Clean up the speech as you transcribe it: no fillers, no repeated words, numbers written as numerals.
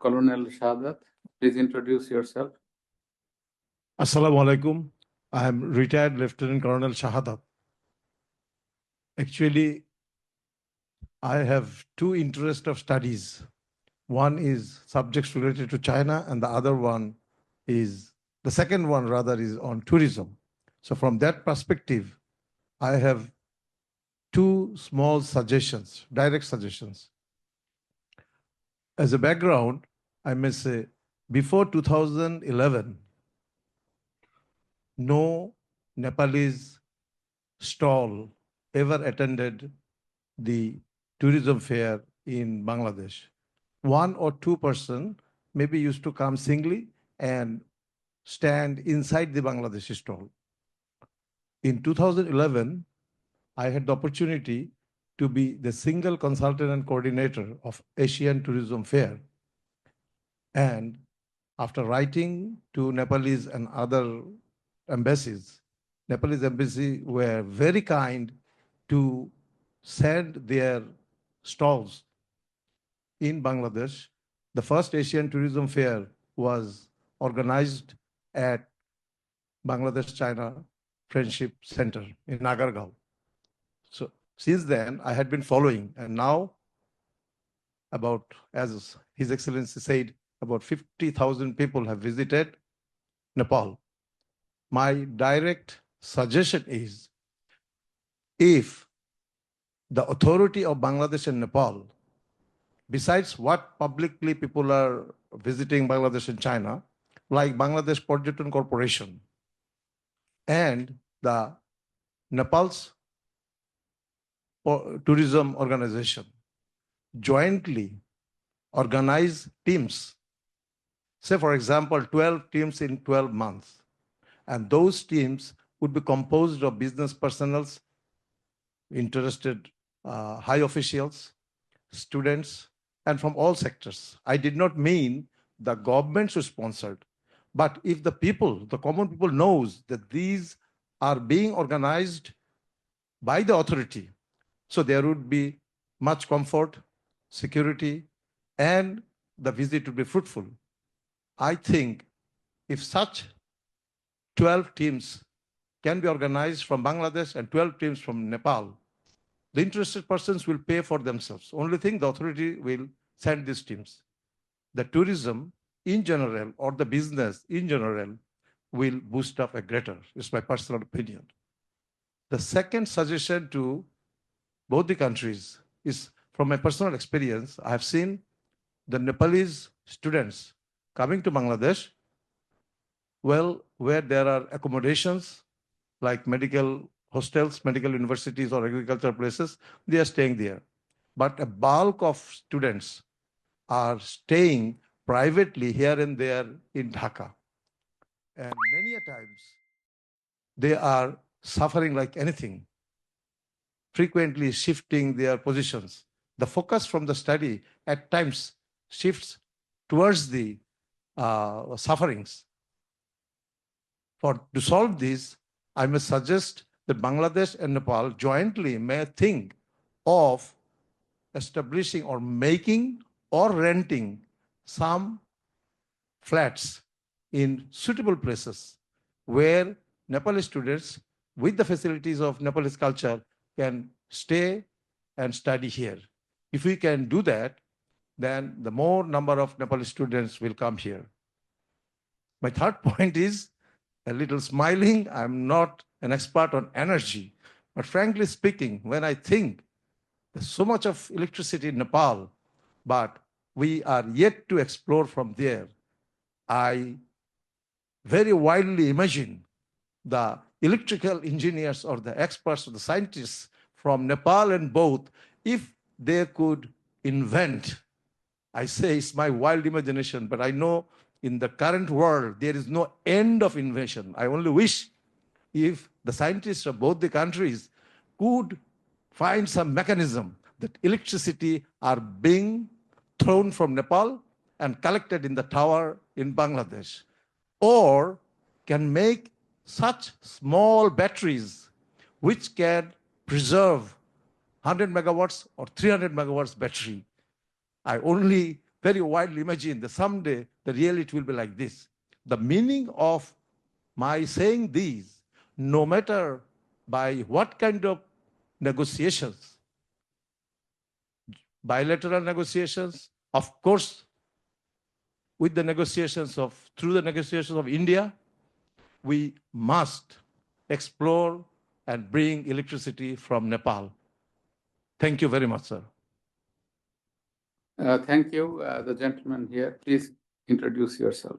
Colonel Shahadat, please introduce yourself. Assalamu alaikum. I am retired Lieutenant Colonel Shahadat. Actually, I have two interests of studies. One is subjects related to China, and the second one rather is on tourism. So from that perspective, I have two small suggestions, direct suggestions. As a background, I may say, before 2011, no Nepalese stall ever attended the tourism fair in Bangladesh. 1 or 2% maybe used to come singly and stand inside the Bangladeshi stall. In 2011, I had the opportunity to be the single consultant and coordinator of Asian Tourism Fair. And after writing to Nepalese and other embassies, Nepalese embassy were very kind to send their stalls in Bangladesh. The first Asian Tourism Fair was organized at Bangladesh-China Friendship Center in Nagargaon. So since then, I had been following, and now about, as His Excellency said, about 50,000 people have visited Nepal. My direct suggestion is, if the authority of Bangladesh and Nepal, besides what publicly people are visiting Bangladesh and China, like Bangladesh Parjatan Corporation and the Nepal's tourism organization, jointly organize teams, say for example, 12 teams in 12 months. And those teams would be composed of business personnels, interested high officials, students, and from all sectors. I did not mean the government should sponsor it, but if the people, the common people knows that these are being organized by the authority, so there would be much comfort, security, and the visit would be fruitful. I think if such 12 teams can be organized from Bangladesh and 12 teams from Nepal, the interested persons will pay for themselves. Only thing, the authority will send these teams. The tourism in general or the business in general will boost up a greater. It's my personal opinion. The second suggestion to both the countries is, from my personal experience, I have seen the Nepalese students coming to Bangladesh, well, where there are accommodations like medical hostels, medical universities, or agricultural places, they are staying there. But a bulk of students are staying privately here and there in Dhaka. And many a times, they are suffering like anything, frequently shifting their positions. The focus from the study at times shifts towards the sufferings. To solve this, I must suggest that Bangladesh and Nepal jointly may think of establishing or making or renting some flats in suitable places where Nepalese students with the facilities of Nepalese culture can stay and study here. If we can do that, then the more number of Nepalese students will come here. My third point is a little smiling. I'm not an expert on energy, but frankly speaking, when I think there's so much of electricity in Nepal, but we are yet to explore from there, I very widely imagine the electrical engineers or the experts or the scientists from Nepal and both, if they could invent, I say it's my wild imagination, but I know in the current world, there is no end of invention. I only wish if the scientists of both the countries could find some mechanism that electricity are being thrown from Nepal and collected in the tower in Bangladesh, or can make such small batteries which can preserve 100 megawatts or 300 megawatts battery. I only very widely imagine that someday the reality will be like this. The meaning of my saying these, no matter by what kind of negotiations, bilateral negotiations, of course, through the negotiations of India, we must explore and bring electricity from Nepal. Thank you very much, sir. Thank you. The gentleman here, please introduce yourself.